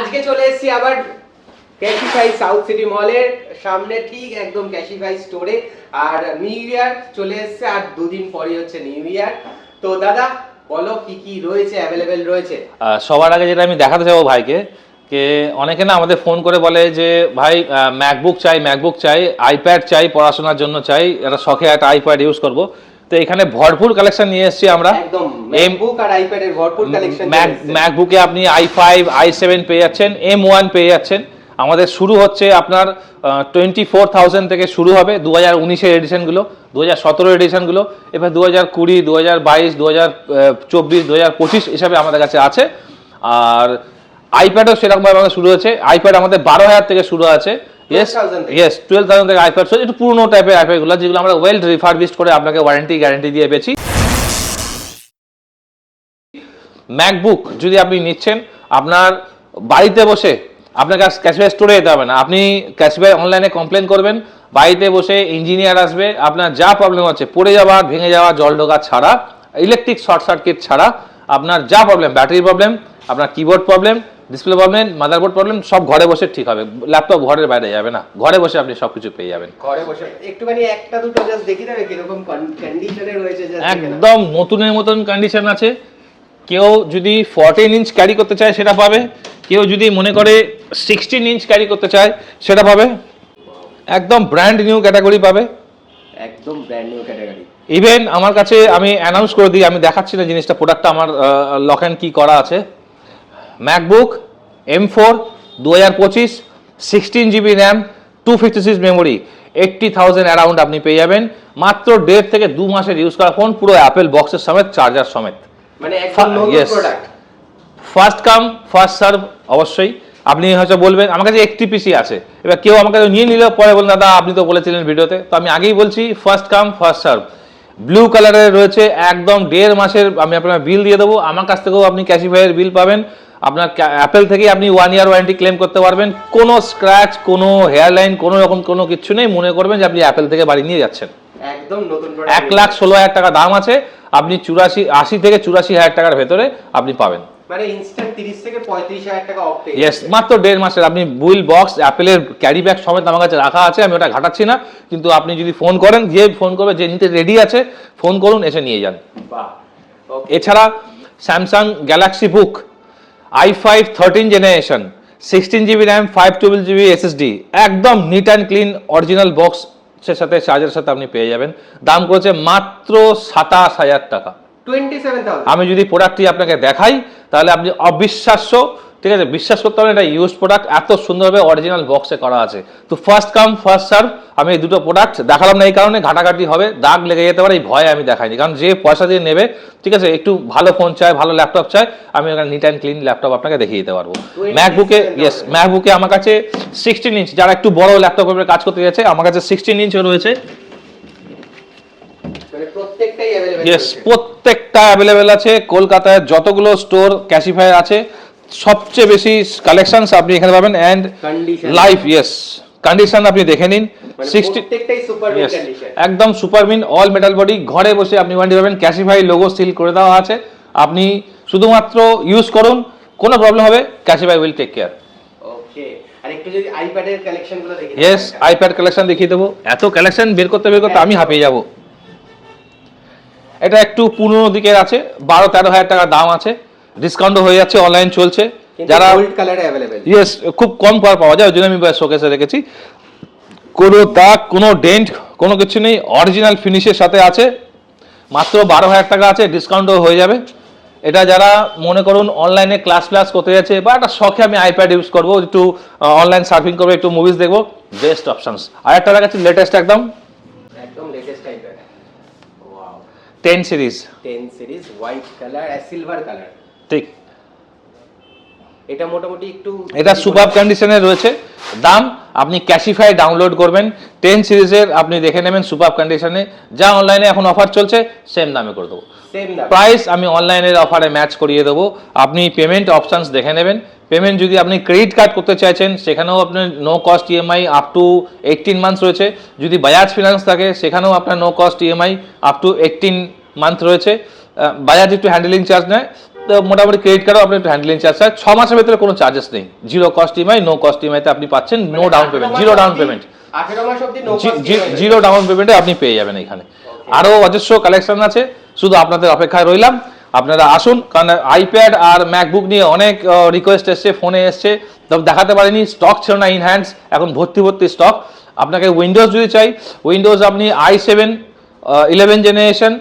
আজকে চলে এসেছি আবার ক্যাশিফাই সাউথ সিটি মলের সামনে, ঠিক একদম ক্যাশিফাই স্টোরে। আর নিউ ইয়ার চলে এসেছে, আর দুদিন পরে হচ্ছে নিউ ইয়ার। তো দাদা বলো কি কি রয়েছে, অ্যাভেলেবেল রয়েছে। সবার আগে যেটা আমি দেখাতে চাবো ভাইকে, যে অনেকে না আমাদের ফোন করে বলে যে ভাই ম্যাকবুক চাই, আইপ্যাড চাই, পড়াশোনার জন্য চাই, একটা শখে একটা আইপ্যাড ইউজ করব। তো এখানে ভরপুর কালেকশন নিয়ে এসেছি আমরা। একদম ম্যাকবুক আর আইপ্যাডের ভরপুর কালেকশন। ম্যাকবুকে আপনি i5 i7 পেয়ে যাচ্ছেন, M1 পেয়ে যাচ্ছেন। আমাদের শুরু হচ্ছে আপনার 24,000 থেকে শুরু হবে 2019-এর এডিশনগুলো, 2017 এডিশনগুলো, এবার 2020, 2022, 2024, 2025 হিসাবে আমাদের কাছে আছে। আর আইপ্যাডও সেরকমভাবে আমাদের শুরু হচ্ছে। আইপ্যাড আমাদের 12,000 থেকে শুরু আছে। ইয়েস 12,000 থেকে আইপ্যাড, একটু পুরনো টাইপের আইপ্যাডগুলো, যেগুলো আমরা ওয়েল রিফারবিশড করে আপনাকে ওয়ারেন্টি গ্যারান্টি দিয়ে পেয়েছি। ম্যাকবুক যদি আপনি নিচ্ছেন, আপনার বাড়িতে বসে আপনাকে ক্যাশিফাই স্টোরে যেতে হবে না। আপনি ক্যাশিফাই অনলাইনে কমপ্লেন করবেন, বাড়িতে বসে ইঞ্জিনিয়ার আসবে, আপনার যা প্রবলেম হচ্ছে, পড়ে যাওয়া, ভেঙে যাওয়া, জল ঢোকা ছাড়া, ইলেকট্রিক শর্ট সার্কিট ছাড়া, আপনার যা প্রবলেম, ব্যাটারি প্রবলেম, আপনার keyboard problem, display problem, motherboard problem, সব ঘরে বসে ঠিক হবে। ল্যাপটপ ঘরের বাইরে যাবে না, ঘরে বসে আপনি সবকিছু পেয়ে যাবেন। ঘরে বসে একটুখানি একটা দুটো জাস্ট দেখি দেবে কিরকম কন্ডিশনে রয়েছে। একদম নতুনের মতন কন্ডিশন আছে। কেউ যদি 14 ইঞ্চ ক্যারি করতে চায় সেটা পাবে, কেউ যদি মনে করে 16 ইঞ্চ ক্যারি করতে চায় সেটা পাবে। একদম ব্র্যান্ড নিউ ক্যাটাগরি পাবে, একদম ব্র্যান্ড নিউ ক্যাটাগরি। ইভেন আমার কাছে আমি অ্যানাউন্স করে দিই, আমি দেখাচ্ছি না জিনিসটা, প্রোডাক্টটা আমার লক অ্যান্ড কি করা আছে। MacBook M4 2025, 16 GB RAM, 256 memory, 80,000 around আপনি পেয়ে যাবেন। মাত্র 1.5 থেকে 2 মাসের ইউজ করা ফোন, পুরো অ্যাপেল বক্সের সমেত, চার্জার সমেত। মানে একদম নতুন product. First come first serve. অবশ্যই আপনি হয়তো বলবেন আমার কাছে একটি পিসি আছে, এবার কেউ আমাকে নিয়ে নিলে পরে বলুন দাদা আপনি তো বলেছিলেন ভিডিওতে, তো আমি আগেই বলছি first come first serve. Blue কালারের রয়েছে, একদম 1.5 মাসের আমি আপনার বিল দিয়ে দেবো। আমার কাছ থেকেও আপনি ক্যাশিফাইয়ের বিল পাবেন। আপনার অ্যাপেল থেকে আপনি 1 ইয়ার ওয়ারেন্টি ক্লেম করতে পারবেন। কোনো স্ক্র্যাচ, কোনো হেয়ার লাইন, কোনো রকম কোনো কিছু নেই। মনে করবেন যে আপনি অ্যাপেল থেকে বাড়ি নিয়ে যাচ্ছেন। একদম নতুন প্রোডাক্ট। 1,16,000 টাকা দাম আছে, আপনি 80 থেকে 84,000 টাকার ভেতরে আপনি পাবেন। মানে ইনস্ট্যান্ট 30 থেকে 35,000 টাকা অফ পেয়ে। ইয়েস, মাত্র 1.5 মাসের আপনি বুইল বক্স, অ্যাপেলের ক্যারি ব্যাগ সমেত আমার কাছে রাখা আছে, আমি ওটা ঘাটাচ্ছি না। কিন্তু আপনি যদি ফোন করেন, যে ফোন করবে, যে নিতে রেডি আছে, ফোন করুন, এসে নিয়ে যান। এছাড়া স্যামসাং গ্যালাক্সি বুক i5 13 generation, 16 GB RAM, 512 GB SSD, একদম নিট অ্যান্ড ক্লিন অরিজিনাল বক্সের সাথে, চার্জারের সাথে আপনি পেয়ে যাবেন। দাম করেছে মাত্র 27,000 টাকা। 27,000। আমি যদি প্রোডাক্টটি আপনাকে দেখাই তাহলে আপনি অবিশ্বাস্য, ঠিক আছে, বিশ্বাস করতে হবে এটা ইউজ প্রোডাক্ট, এত সুন্দরভাবে অরিজিনাল বক্সে করা আছে। তো ফার্স্ট কাম ফার্স্ট সার্ভ। আমি এই দুটো প্রোডাক্ট দেখালাম না এই কারণে, ঘাটাঘাটি হবে, দাগ লেগে যেতে পারে, এই ভয়ে আমি দেখাইনি। কারণ যে পয়সা দিয়ে নেবে, ঠিক আছে, একটু ভালো ফোন চায়, ভালো ল্যাপটপ চায়, আমি ওখানে নিট অ্যান্ড ক্লিন ল্যাপটপ আপনাকে দেখিয়ে দিতে পারবো। ম্যাকবুকে, ইয়েস, ম্যাকবুকে আমার কাছে 16 ইঞ্চ, যারা একটু বড় ল্যাপটপের কাজ করতে যাচ্ছে, আমার কাছে 16 ইঞ্চও রয়েছে। প্রত্যেকটা অ্যাভেলেবেল আছে। কলকাতায় যতগুলো স্টোর ক্যাশিফাই আছে, সবচেয়ে বেশি কালেকশনস আপনি এখানে পাবেন। এন্ড লাইভ, ইয়েস, কন্ডিশন আপনি দেখে নিন। 60 একদম super mint, all metal body. ঘরে বসে আপনি ওয়ারেন্টি পাবেন, ক্যাশিফাই লোগো সিল করে দেওয়া আছে। আপনি শুধুমাত্র ইউজ করুন, কোনো প্রবলেম হবে, ক্যাশিফাই উইল টেক কেয়ার। ওকে, আর একটু যদি আইপ্যাডের কালেকশনগুলো দেখি। ইয়েস, আইপ্যাড কালেকশন দেখিয়ে দেবো। এত কালেকশন বের করতে আমি হাঁপিয়ে যাব। এটা একটু পুরনো দিকের আছে, 12-13 হাজার টাকা দাম আছে, ডিসকাউন্টও হয়ে যাচ্ছে, অনলাইন চলছে। যারা গোল্ড কালারে अवेलेबल, ইয়েস, খুব কম পাওয়া যায়, ওই জন্য আমি শোকেসে রেখেছি। কোনো দাগ, কোনো ডেন্ট, কোনো কিছু নেই, অরিজিনাল ফিনিশের সাথে আছে। মাত্র 12,000 টাকা আছে, ডিসকাউন্টও হয়ে যাবে। এটা যারা মনে করুন অনলাইনে ক্লাস করতে যাচ্ছে, বা একটা শখে আমি আইপ্যাড ইউজ করবো, একটু অনলাইন সার্ফিং করবো, একটু মুভিজ দেখবো, বেস্ট অপশনস। আর একটা দেখাচ্ছি লেটেস্ট, একদম latest iPad. 10 series, white colour আর সিলভার কালার। ঠিক, এটা মোটামুটি একটু, এটা সুপার কন্ডিশনে রয়েছে। দাম আপনি ক্যাশিফাই ডাউনলোড করবেন, 10 সিরিজের আপনি দেখে নেবেন সুপার কন্ডিশনে। যা অনলাইনে এখন অফার চলছে সেম দামে করে দেবো। প্রাইস আমি অনলাইনের অফারে ম্যাচ করিয়ে দেবো। আপনি পেমেন্ট অপশানস দেখে নেবেন। পেমেন্ট যদি আপনি ক্রেডিট কার্ড করতে চাইছেন, সেখানেও আপনার no cost EMI up to 18 months রয়েছে। যদি বাজাজ ফিনান্স থাকে, সেখানেও আপনার no cost EMI up to 18 month রয়েছে। বাজাজ একটু হ্যান্ডেলিং চার্জ নেয়, তো মোটামুটি ক্রেডিট কার্ডও আপনি একটু হ্যান্ডলিং চার্জ আছে, 6 মাসের ভেতরে কোনো চার্জেস নেই, zero cost EMI, no cost ইএমআইতে আপনি পাচ্ছেন, no down payment, zero down payment, 18 মাস অবধি নো কস্ট জিরো ডাউন পেমেন্টে আপনি পেয়ে যাবেন এখানে। আরও অজস্র কালেকশন আছে, শুধু আপনাদের অপেক্ষায় রইলাম, আপনারা আসুন। কারণ আইপ্যাড আর ম্যাকবুক নিয়ে অনেক রিকোয়েস্ট এসছে, ফোনে এসছে, তবে দেখাতে পারিনি, স্টক ছিল না ইন হ্যান্ডস, এখন ভর্তি স্টক। আপনাকে উইন্ডোজ যদি চাই, উইন্ডোজ আপনি i7 11 generation,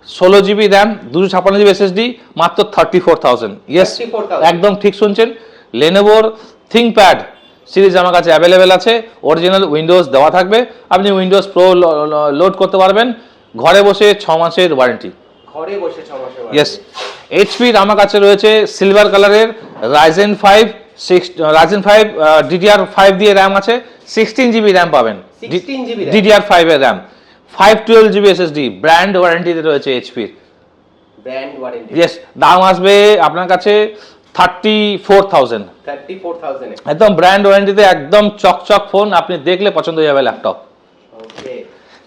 16 GB RAM, 256 GB SSD, মাত্র 34,000। ইয়েস, একদম ঠিক শুনছেন। লেনোভোর থিংকপ্যাড সিরিজ আমার কাছে অ্যাভেলেবেল আছে, অরিজিনাল উইন্ডোজ দেওয়া থাকবে, আপনি উইন্ডোজ প্রো লোড করতে পারবেন, ঘরে বসে 6 মাসের ওয়ারেন্টি। ঘরে বসে 6 মাসের ওয়ারেন্টি। ইয়েস, এইচপির আমার কাছে রয়েছে সিলভার কালারের Ryzen 5 DDR5 দিয়ে র্যাম আছে, 16 জিবি র্যাম পাবেন, 16 জিবি DDR5 এর র্যাম, 512 জিবি এসএসডি, ব্র্যান্ড ওয়ারেন্টিতে রয়েছে এইচপির। Brand warranty. ইয়েস, দাম আসবে আপনার কাছে 34,000। 34,000 এ একদম ব্র্যান্ড ওয়ারেন্টিতে, একদম চকচক ফোন, আপনি দেখলে পছন্দ হয়ে যাবে ল্যাপটপ। ওকে।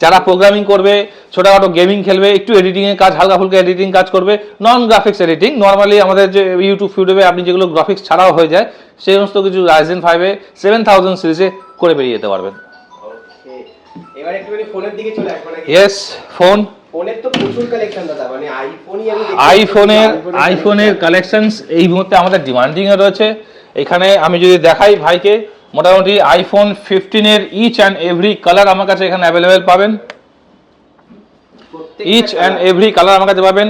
যারা প্রোগ্রামিং করবে, ছোটখাটো গেমিং খেলবে, একটু এডিটিং এর কাজ, হালকা ফুলকা এডিটিং কাজ করবে, নন গ্রাফিক্স এডিটিং, নর্মালি আমাদের যে ইউটিউবে আপনি যেগুলো গ্রাফিক্স ছাড়াও হয়ে যায়, সেই সমস্ত কিছু Ryzen 5 এ 7000 সিরিজে করে বেরিয়ে যেতে পারবেন। ওকে, এবার একটুখানি ফোনের দিকে চলে আসবো নাকি? ইয়েস, ফোনের তো প্রচুর কালেকশন দাদা, মানে আইফোনই আমি আইফোনের কালেকশনস এই মুহূর্তে আমাদের ডিমান্ডিং এ রয়েছে। এখানে আমি যদি দেখাই ভাইকে, মোটামুটি আইফোন 15 এর ইচ অ্যান্ড এভরি কালার আমার কাছে এখানে অ্যাভেলেবেল পাবেন, ইচ অ্যান্ড এভরি কালার আমার কাছে পাবেন,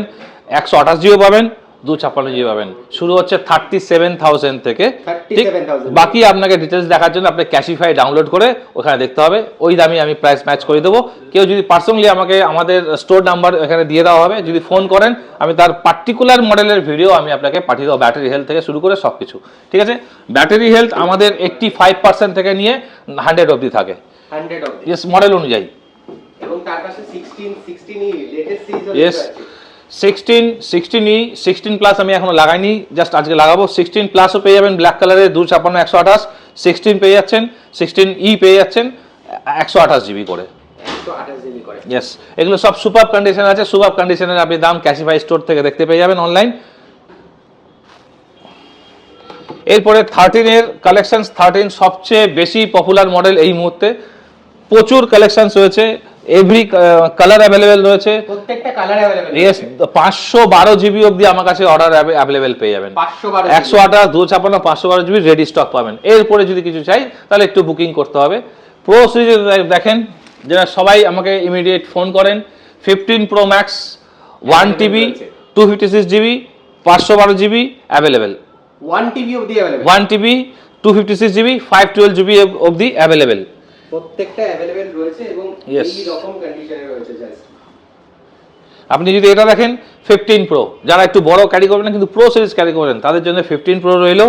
128 জিবি পাবেন, 256 জিবি পাবেন, শুরু হচ্ছে 37,000 থেকে। ঠিক, 37,000। বাকি আপনাকে ডিটেলস দেখার জন্য আপনাকে ক্যাশিফাই ডাউনলোড করে ওখানে দেখতে হবে, ওই দামে আমি প্রাইস ম্যাচ করে দেবো। কেউ যদি পার্সোনালি আমাকে আমাদের স্টোর নাম্বার এখানে দিয়ে দেওয়া হবে, যদি ফোন করেন আমি তার পার্টিকুলার মডেলের ভিডিও আমি আপনাকে পাঠিয়ে দেবো, ব্যাটারি হেলথ থেকে শুরু করে সব কিছু। ঠিক আছে, ব্যাটারি হেলথ আমাদের 85% থেকে নিয়ে 100 অবধি থাকে, 100 অবধি। ইয়েস, মডেল অনুযায়ী। এবং তার পাশে 16 ই লেটেস্ট সিরিজ ইয়েস, আছে। 16 প্লাস আমি এখনো লাগাইনি, জাস্ট আজকে লাগাবো। 16 প্লাসও পেয়ে যাবেন ব্ল্যাক কালারের, 256 128, 16 পেয়ে যাচ্ছেন, 16E পেয়ে যাচ্ছেন 128 জিবি করে। 128 জিবি করে। ইয়েস, এগুলো সব সুপার কন্ডিশন আছে, সুপার কন্ডিশনের আপনি দাম ক্যাশিফাই স্টোর থেকে দেখতে পেয়ে যাবেন অনলাইন। এরপরে 13 এর কালেকশনস, 13 সবচেয়ে বেশি পপুলার মডেল এই মুহূর্তে, প্রচুর কালেকশনস রয়েছে, এভরি কালার অ্যাভেলেবেল রয়েছে, প্রত্যেকটা কালার अवेलेबल। ইয়েস, 512 জিবি অবধি আমার কাছে অর্ডার অ্যাভেলেবেল পেয়ে যাবেন, 512 128 256 512 জিবি রেডি স্টক পাবেন। এরপরে যদি কিছু চাই তাহলে একটু বুকিং করতে হবে। প্রো সিরিজ দেখেন, যারা সবাই আমাকে ইমিডিয়েট ফোন করেন, 15 pro max 1 TB 256 GB 512 GB available, 1 TB অবধি अवेलेबल, 1 টিবি 256 জিবি 512 জিবি অবধি অ্যাভেলেবেল, প্রত্যেকটা अवेलेबल রয়েছে এবং Yes. এই রকম কন্ডিশনে রয়েছে। জাস্ট আপনি যদি এটা দেখেন 15 প্রো, যারা একটু বড় ক্যারি করবেন না কিন্তু প্রো সিরিজ ক্যারি করবেন, তাদের জন্য 15 প্রো রইল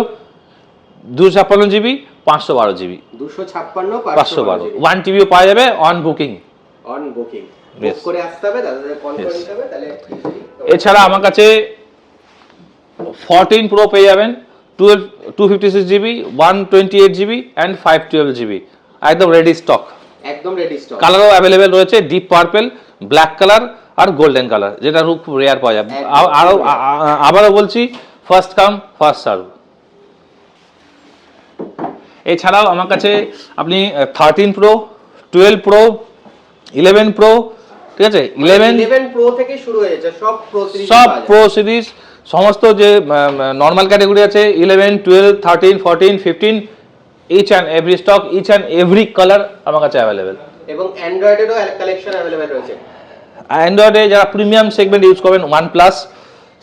256 জিবি 512 জিবি 256 512, 1 টিবিও পাওয়া যাবে on booking. On booking Yes. বুক করে আসতে হবে, দাদাদের কল করে নিতে হবে, তাহলে এছাড়া আমার কাছে 14 প্রো পেয়ে যাবেন, 256 জিবি 128 জিবি অ্যান্ড 512 জিবি, একদম রেডি স্টক, একদম রেডি স্টক। কালারও অ্যাভেলেবেল রয়েছে, ডিপ পার্পল, ব্ল্যাক কালার আর গোল্ডেন কালার, যেটা খুব রেয়ার পাওয়া যাবে। আবারও বলছি, ফার্স্ট কাম ফার্স্ট সার্ভ। এছাড়াও আমার কাছে আপনি 13 প্রো 12 প্রো 11 প্রো, ঠিক আছে, 11 প্রো থেকে শুরু হয়েছে, সব প্রো সিরিজ, সব প্রো সিরিজ, সমস্ত যে নর্মাল ক্যাটাগরি আছে 11 12 13 14 15, each and every stock, each and every colour আমার কাছে অ্যাভেলেবেল। এবং অ্যান্ড্রয়েডেরও কালেকশন अवेलेबल রয়েছে। অ্যান্ড্রয়েডে যারা প্রিমিয়াম সেগমেন্ট ইউজ করবেন, OnePlus,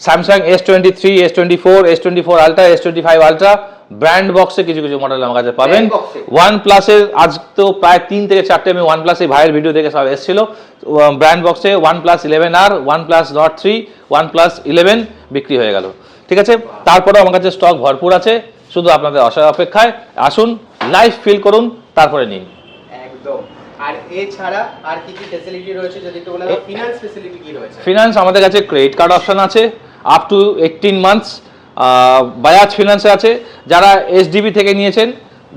Samsung S23 S24 S24 ultra S25 ultra, brand বক্সে কিছু কিছু মডেল আমার কাছে পাবেন। Brand box এ? OnePlus-এর আজ তো প্রায় 3 থেকে 4টে আমি OnePlus এই ভাইয়ের ভিডিও দেখে সব এসেছিল, ব্র্যান্ড বক্সে OnePlus 11R, OnePlus Nord 3, OnePlus 11 বিক্রি হয়ে গেল। ঠিক আছে, তারপরেও আমার কাছে স্টক ভরপুর আছে, শুধু আপনাদের আসার অপেক্ষায়। আসুন, লাইভ ফিল করুন, তারপরে নিন। একদম। আর এছাড়া আর কি কি ফ্যাসিলিটি রয়েছে যদি একটু বলে দাও, ফিনান্স ফ্যাসিলিটি কি রয়েছে? ফিনান্স আমাদের কাছে ক্রেডিট কার্ড অপশন আছে আপ টু 18 মান্থস, বাজাজ ফিনান্সে আছে। যারা এসডিবি থেকে নিয়েছেন,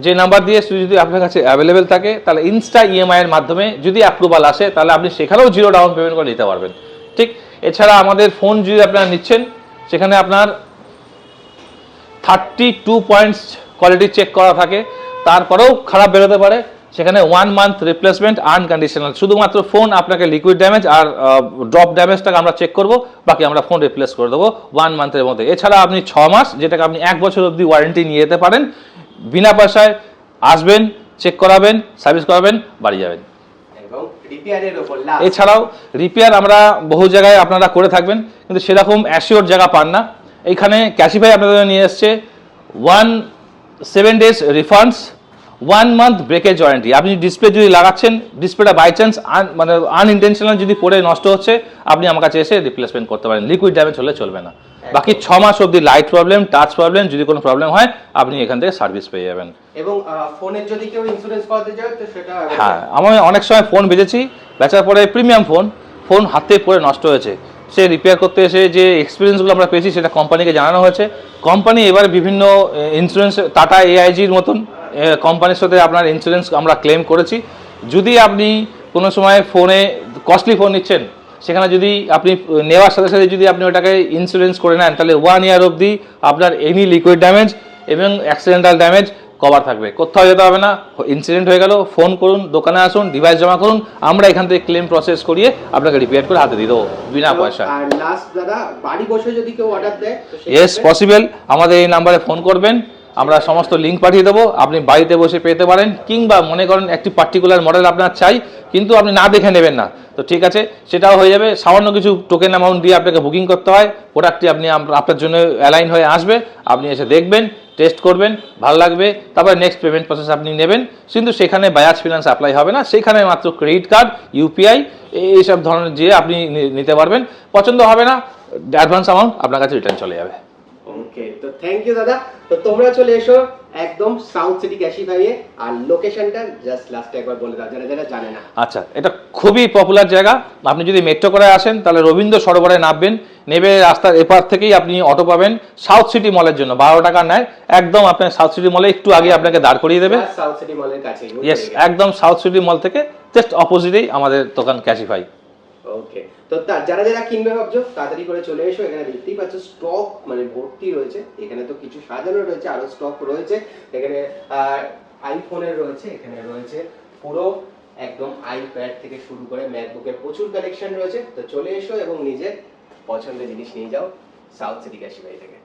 যে নাম্বার দিয়ে যদি আপনার কাছে অ্যাভেলেবেল থাকে, তাহলে ইনস্টা ইএমআই এর মাধ্যমে যদি অ্যাপ্রুভাল আসে, তাহলে আপনি সেখানেও জিরো ডাউন পেমেন্ট করে নিতে পারবেন। ঠিক, এছাড়া আমাদের ফোন যদি আপনারা নিচ্ছেন, সেখানে আপনার 32 পয়েন্টস কোয়ালিটি চেক করা থাকে, তারপরেও খারাপ বেরোতে পারে, সেখানে 1 মান্থ রিপ্লেসমেন্ট আনকন্ডিশনাল। শুধুমাত্র ফোন আপনাকে লিকুইড ড্যামেজ আর ড্রপ ড্যামেজটাকে আমরা চেক করব, বাকি আমরা ফোন রিপ্লেস করে দেবো 1 মান্থের মধ্যে। এছাড়া আপনি 6 মাস, যেটাকে আপনি 1 বছর অবধি ওয়ারেন্টি নিয়ে যেতে পারেন, বিনা পয়সায় আসবেন, চেক করাবেন, সার্ভিস করাবেন, বাড়ি যাবেন। এবং রিপেয়ারের উপর এছাড়াও রিপেয়ার আমরা বহু জায়গায় আপনারা করে থাকবেন, কিন্তু সেরকম অ্যাসিওর জায়গা পান না। এইখানে ক্যাশিফাই আপনাদের নিয়ে এসছে 7 days refunds, 1 month breakage warranty. আপনি ডিসপ্লে যদি লাগাচ্ছেন, ডিসপ্লেটা বাই চান্স মানে আনইনটেনশনাল যদি পড়ে নষ্ট হচ্ছে, আপনি আমার কাছে এসে রিপ্লেসমেন্ট করতে পারেন, লিকুইড ড্যামেজ হলে চলবে না। বাকি 6 মাস অবধি লাইট প্রবলেম, টাচ প্রবলেম, যদি কোনো প্রবলেম হয় আপনি এখান থেকে সার্ভিস পেয়ে যাবেন। এবং ফোনের যদি কেউ ইন্স্যুরেন্স করাতে যায় তো সেটা হ্যাঁ, আমি অনেক সময় ফোন বেচেছি, বেচার পরে প্রিমিয়াম ফোন হাতে পড়ে নষ্ট হয়েছে, সে রিপেয়ার করতে এসে যে এক্সপিরিয়েন্সগুলো আমরা পেয়েছি সেটা কোম্পানিকে জানানো হয়েছে। কোম্পানি এবার বিভিন্ন ইন্স্যুরেন্স, টাটা এআইজির মতন কোম্পানির সাথে আপনার ইন্স্যুরেন্স আমরা ক্লেম করেছি। যদি আপনি কোনো সময় ফোনে কস্টলি ফোন নিচ্ছেন, সেখানে যদি আপনি নেওয়ার সাথে সাথে যদি আপনি ওটাকে ইন্স্যুরেন্স করে নেন, তাহলে 1 ইয়ার অবধি আপনার এনি লিকুইড ড্যামেজ এবং অ্যাক্সিডেন্টাল ড্যামেজ কভার থাকবে। কোথাও যেতে হবে না, ইনসিডেন্ট হয়ে গেল, ফোন করুন, দোকানে আসুন, ডিভাইস জমা করুন, আমরা এখান থেকে ক্লেম প্রসেস করিয়ে আপনাকে রিপেয়ার করে হাতে দিয়ে দেবো বিনা পয়সা। আর লাস্ট দাদা, বাড়ি বসে যদি কেউ অর্ডার দেয় তো ইয়েস পসিবল, আমাদের এই নাম্বারে ফোন করবেন, আমরা সমস্ত লিঙ্ক পাঠিয়ে দেবো, আপনি বাড়িতে বসে পেতে পারেন। কিংবা মনে করেন একটি পার্টিকুলার মডেল আপনার চাই, কিন্তু আপনি না দেখে নেবেন না, তো ঠিক আছে, সেটাও হয়ে যাবে। সামান্য কিছু টোকেন অ্যামাউন্ট দিয়ে আপনাকে বুকিং করতে হয়, প্রোডাক্টটি আপনার জন্য অ্যালাইন হয়ে আসবে, আপনি এসে দেখবেন, টেস্ট করবেন, ভালো লাগবে, তারপরে নেক্সট পেমেন্ট প্রসেস আপনি নেবেন। কিন্তু সেখানে বাজাজ ফিনান্স অ্যাপ্লাই হবে না, সেখানে মাত্র ক্রেডিট কার্ড, ইউপিআই এইসব ধরনের যে আপনি নিতে পারবেন। পছন্দ হবে না, অ্যাডভান্স অ্যামাউন্ট আপনার কাছে রিটার্ন চলে যাবে। ওকে, তো থ্যাংক ইউ দাদা। তো তোমরা চলে এসো একদম সাউথ সিটি ক্যাশিফাইয়ে, আর লোকেশনটা জাস্ট লাস্টে একবার বলে দাও যারা যারা জানে না। আচ্ছা, এটা খুবই পপুলার জায়গা। আপনি যদি মেট্রো করে আসেন তাহলে রবীন্দ্র সরোবরে নামবেন, নেমে রাস্তার এপার থেকেই আপনি অটো পাবেন সাউথ সিটি মলের জন্য, 12 টাকা নেয়, একদম আপনার সাউথ সিটি মলে একটু আগে আপনাকে দাঁড় করিয়ে দেবে। সাউথ সিটি মলের কাছে। ইয়েস, একদম সাউথ সিটি মল থেকে জাস্ট অপোজিটেই আমাদের দোকান ক্যাশিফাই। ওকে, তো যারা যারা কিনবে ভাবছো তাড়াতাড়ি করে চলে এসো, এখানে দেখতেই পাচ্ছ স্টক মানে ভর্তি রয়েছে। এখানে তো কিছু সাজানো রয়েছে, আরো স্টক রয়েছে এখানে, আইফোনের রয়েছে, এখানে রয়েছে পুরো একদম আইপ্যাড থেকে শুরু করে ম্যাকবুকের প্রচুর কালেকশন রয়েছে। তো চলে এসো এবং নিজের পছন্দের জিনিস নিয়ে যাও সাউথ সিটি ক্যাশিফাই থেকে।